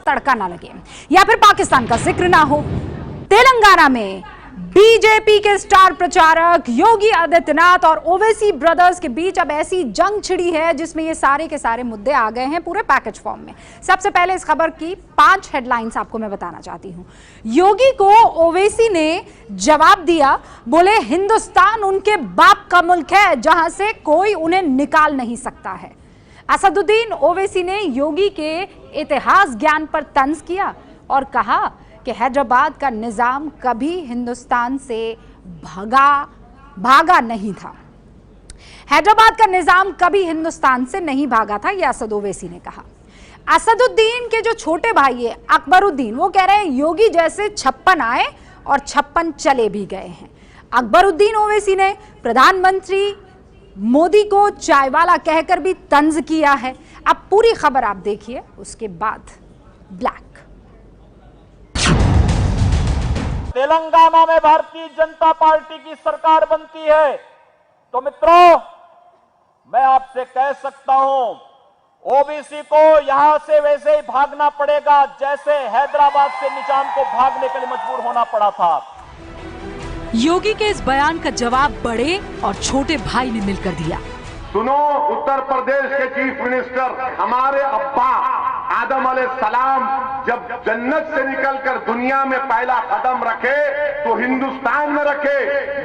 तड़का ना लगे या फिर पाकिस्तान का जिक्र ना हो। तेलंगाना में बीजेपी के स्टार प्रचारक योगी आदित्यनाथ और ओवैसी ब्रदर्स के बीच अब ऐसी जंग छिड़ी है जिसमें ये सारे के सारे मुद्दे आ गए हैं पूरे पैकेज फॉर्म में। सबसे पहले इस खबर की 5 हेडलाइंस आपको मैं बताना चाहती हूं। योगी को ओवैसी ने जवाब दिया, बोले हिंदुस्तान उनके बाप का मुल्क है जहां से कोई उन्हें निकाल नहीं सकता है। असदुद्दीन ओवैसी ने योगी के इतिहास ज्ञान पर तंज किया और कहा कि हैदराबाद का निजाम कभी हिंदुस्तान से भागा नहीं था। हैदराबाद का निजाम कभी हिंदुस्तान से नहीं भागा था, यह असद ओवैसी ने कहा। असदुद्दीन के जो छोटे भाई है अकबरुद्दीन, वो कह रहे हैं योगी जैसे 56 आए और 56 चले भी गए हैं। अकबरुद्दीन ओवैसी ने प्रधानमंत्री मोदी को चायवाला कहकर भी तंज किया है। अब पूरी खबर आप देखिए, उसके बाद ब्लैक। तेलंगाना में भारतीय जनता पार्टी की सरकार बनती है तो मित्रों, मैं आपसे कह सकता हूं ओबीसी को यहां से वैसे ही भागना पड़ेगा जैसे हैदराबाद से निजाम को भागने के लिए मजबूर होना पड़ा था। योगी के इस बयान का जवाब बड़े और छोटे भाई ने मिलकर दिया। सुनो, उत्तर प्रदेश के चीफ मिनिस्टर, हमारे अब्बा आदम अलैहिस्सलाम जब जन्नत से निकलकर दुनिया में पहला कदम रखे तो हिंदुस्तान में रखे।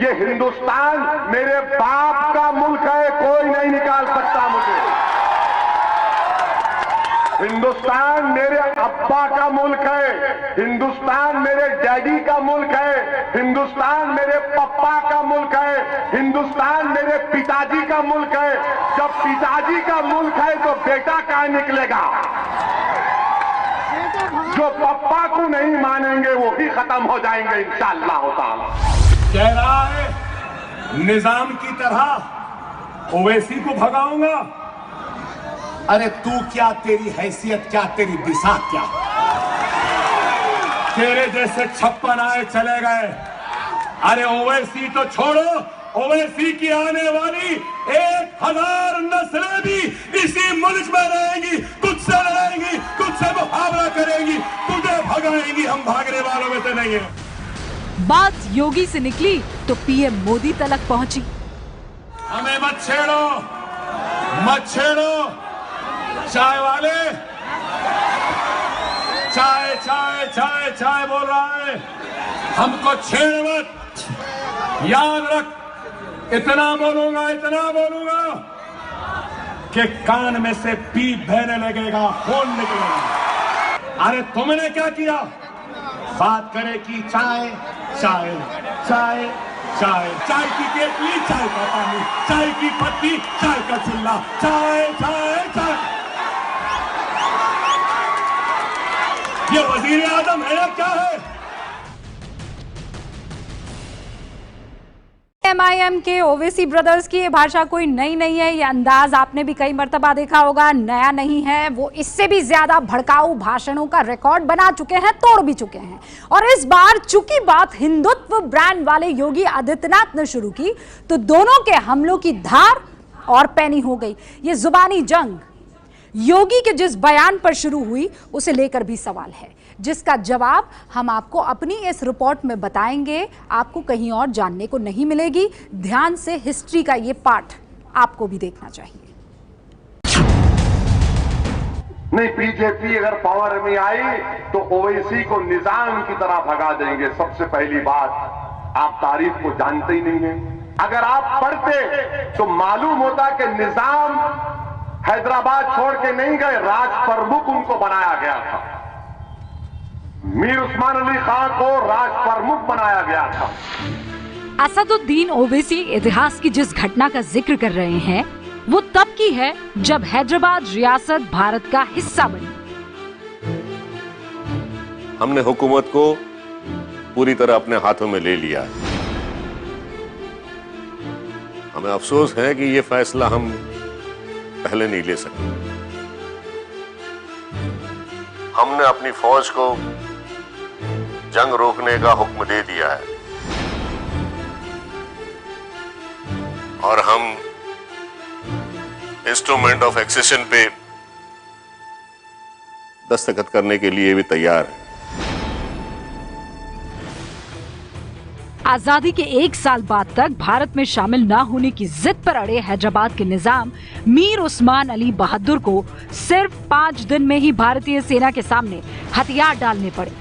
ये हिंदुस्तान मेरे बाप का मुल्क है, कोई नहीं निकाल सकता मुझे। हिंदुस्तान मेरे अब्बा का मुल्क है, हिंदुस्तान मेरे डैडी का मुल्क है, हिंदुस्तान मेरे पप्पा का मुल्क है, हिंदुस्तान मेरे पिताजी का मुल्क है। जब पिताजी का मुल्क है तो बेटा कहां निकलेगा? जो पप्पा को नहीं मानेंगे वो भी खत्म हो जाएंगे इंशाअल्लाह ताला। कह रहा है निजाम की तरह ओवैसी को भगाऊंगा। अरे तू क्या, तेरी हैसियत क्या, तेरी दिशा क्या? तेरे जैसे 56 आए चले गए। अरे ओवैसी तो छोड़ो, ओवैसी की आने वाली 1000 नस्लें भी इसी मुल्क में रहेंगी, तुझसे लड़ेंगी, तुझसे मुकाबला करेंगी, तुझे भगाएंगी। हम भागने वालों में से नहीं है। बात योगी से निकली तो पीएम मोदी तक पहुंची। हमें मत छेड़ो, मत छेड़ो। चाय वाले चाय चाय चाय चाय बोल रहा है, हमको छेड़ मत। याद रख, इतना बोलूंगा कि कान में से पीप बहने लगेगा, खून निकलेगा। अरे तुमने क्या किया? बात करे कि चाय चाय चाय चाय, चाय की केतली, चाय का पानी, चाय की पत्ती, चाय का चूल्हा, चाय चाय चाय। ये वजीर आजम है या क्या है? एमआईएम के ओवैसी ब्रदर्स की ये भाषा कोई नई नहीं है, ये अंदाज आपने भी कई मर्तबा देखा होगा, नया नहीं है। वो इससे भी ज्यादा भड़काऊ भाषणों का रिकॉर्ड बना चुके हैं, तोड़ भी चुके हैं। और इस बार चूंकि बात हिंदुत्व ब्रांड वाले योगी आदित्यनाथ ने शुरू की तो दोनों के हमलों की धार और पैनी हो गई। ये जुबानी जंग योगी के जिस बयान पर शुरू हुई उसे लेकर भी सवाल है, जिसका जवाब हम आपको अपनी इस रिपोर्ट में बताएंगे। आपको कहीं और जानने को नहीं मिलेगी। ध्यान से हिस्ट्री का ये पार्ट आपको भी देखना चाहिए। नहीं, बीजेपी अगर पावर में आई तो ओवैसी को निजाम की तरह भगा देंगे। सबसे पहली बात, आप तारीख को जानते ही नहीं है। अगर आप पढ़ते तो मालूम होता कि निजाम हैदराबाद छोड़ के नहीं गए, राज प्रमुख उनको बनाया गया था। मीर उस्मान अली खान को राज प्रमुख बनाया गया था। असदुद्दीन ओवैसी इतिहास की जिस घटना का जिक्र कर रहे हैं वो तब की है जब हैदराबाद रियासत भारत का हिस्सा बनी। हमने हुकूमत को पूरी तरह अपने हाथों में ले लिया है। हमें अफसोस है कि ये फैसला हम पहले नहीं ले सके। हमने अपनी फौज को जंग रोकने का हुक्म दे दिया है और हम इंस्ट्रूमेंट ऑफ एक्सेशन पे दस्तखत करने के लिए भी तैयार है। आजादी के 1 साल बाद तक भारत में शामिल न होने की जिद पर अड़े हैदराबाद के निजाम मीर उस्मान अली बहादुर को सिर्फ 5 दिन में ही भारतीय सेना के सामने हथियार डालने पड़े।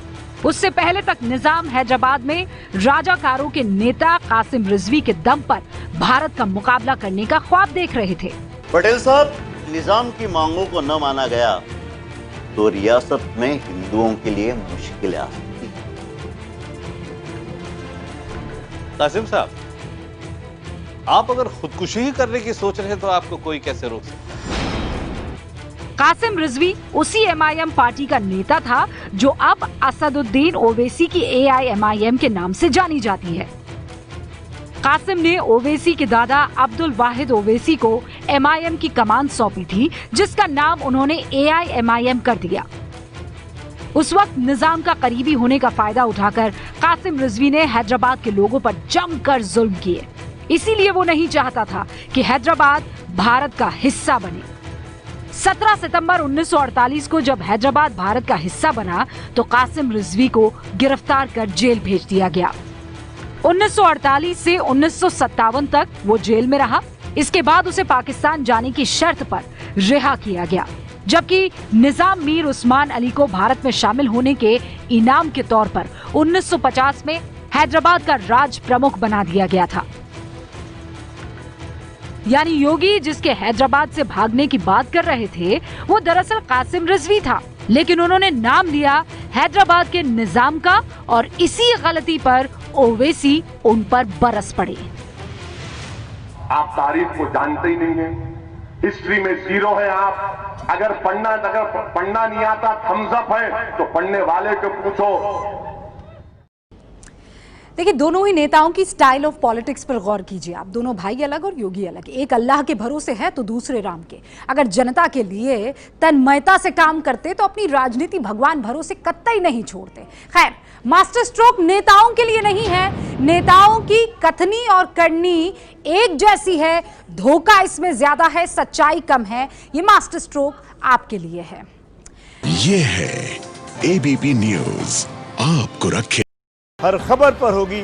उससे पहले तक निजाम हैदराबाद में राजाकारों के नेता कासिम रिजवी के दम पर भारत का मुकाबला करने का ख्वाब देख रहे थे। पटेल साहब, निजाम की मांगों को न माना गया तो रियासत में हिंदुओं के लिए मुश्किलें आ सकती। कासिम साहब, आप अगर खुदकुशी ही करने की सोच रहे हैं तो आपको कोई कैसे रोक सकता है? कासिम रिजवी उसी एमआईएम पार्टी का नेता था जो अब असदुद्दीन ओवैसी की एआईएमआईएम के नाम से जानी जाती है। कासिम ने ओवैसी के दादा अब्दुल वाहिद ओवैसी को एमआईएम की कमान सौंपी थी, जिसका नाम उन्होंने एआईएमआईएम कर दिया। उस वक्त निजाम का करीबी होने का फायदा उठाकर कासिम रिजवी ने हैदराबाद के लोगों पर जमकर जुल्म किए। इसीलिए वो नहीं चाहता था कि हैदराबाद भारत का हिस्सा बने। 17 सितंबर 1948 को जब हैदराबाद भारत का हिस्सा बना तो कासिम रिजवी को गिरफ्तार कर जेल भेज दिया गया। 1948 से 1957 तक वो जेल में रहा। इसके बाद उसे पाकिस्तान जाने की शर्त पर रिहा किया गया, जबकि निजाम मीर उस्मान अली को भारत में शामिल होने के इनाम के तौर पर 1950 में हैदराबाद का राज प्रमुख बना दिया गया था। यानी योगी जिसके हैदराबाद से भागने की बात कर रहे थे वो दरअसल कासिम रिजवी था, लेकिन उन्होंने नाम लिया हैदराबाद के निजाम का और इसी गलती पर ओवैसी उन पर बरस पड़े। आप तारीख को जानते ही नहीं है, हिस्ट्री में जीरो है आप। अगर पढ़ना नहीं आता थम्स अप है तो पढ़ने वाले को पूछो। देखिए, दोनों ही नेताओं की स्टाइल ऑफ पॉलिटिक्स पर गौर कीजिए आप। दोनों भाई अलग और योगी अलग। एक अल्लाह के भरोसे है तो दूसरे राम के। अगर जनता के लिए तन्मयता से काम करते तो अपनी राजनीति भगवान भरोसे कतई नहीं छोड़ते। खैर, मास्टर स्ट्रोक नेताओं के लिए नहीं है। नेताओं की कथनी और करनी एक जैसी है, धोखा इसमें ज्यादा है, सच्चाई कम है। ये मास्टर स्ट्रोक आपके लिए है। ये है एबीपी न्यूज, आपको रखे हर खबर पर होगी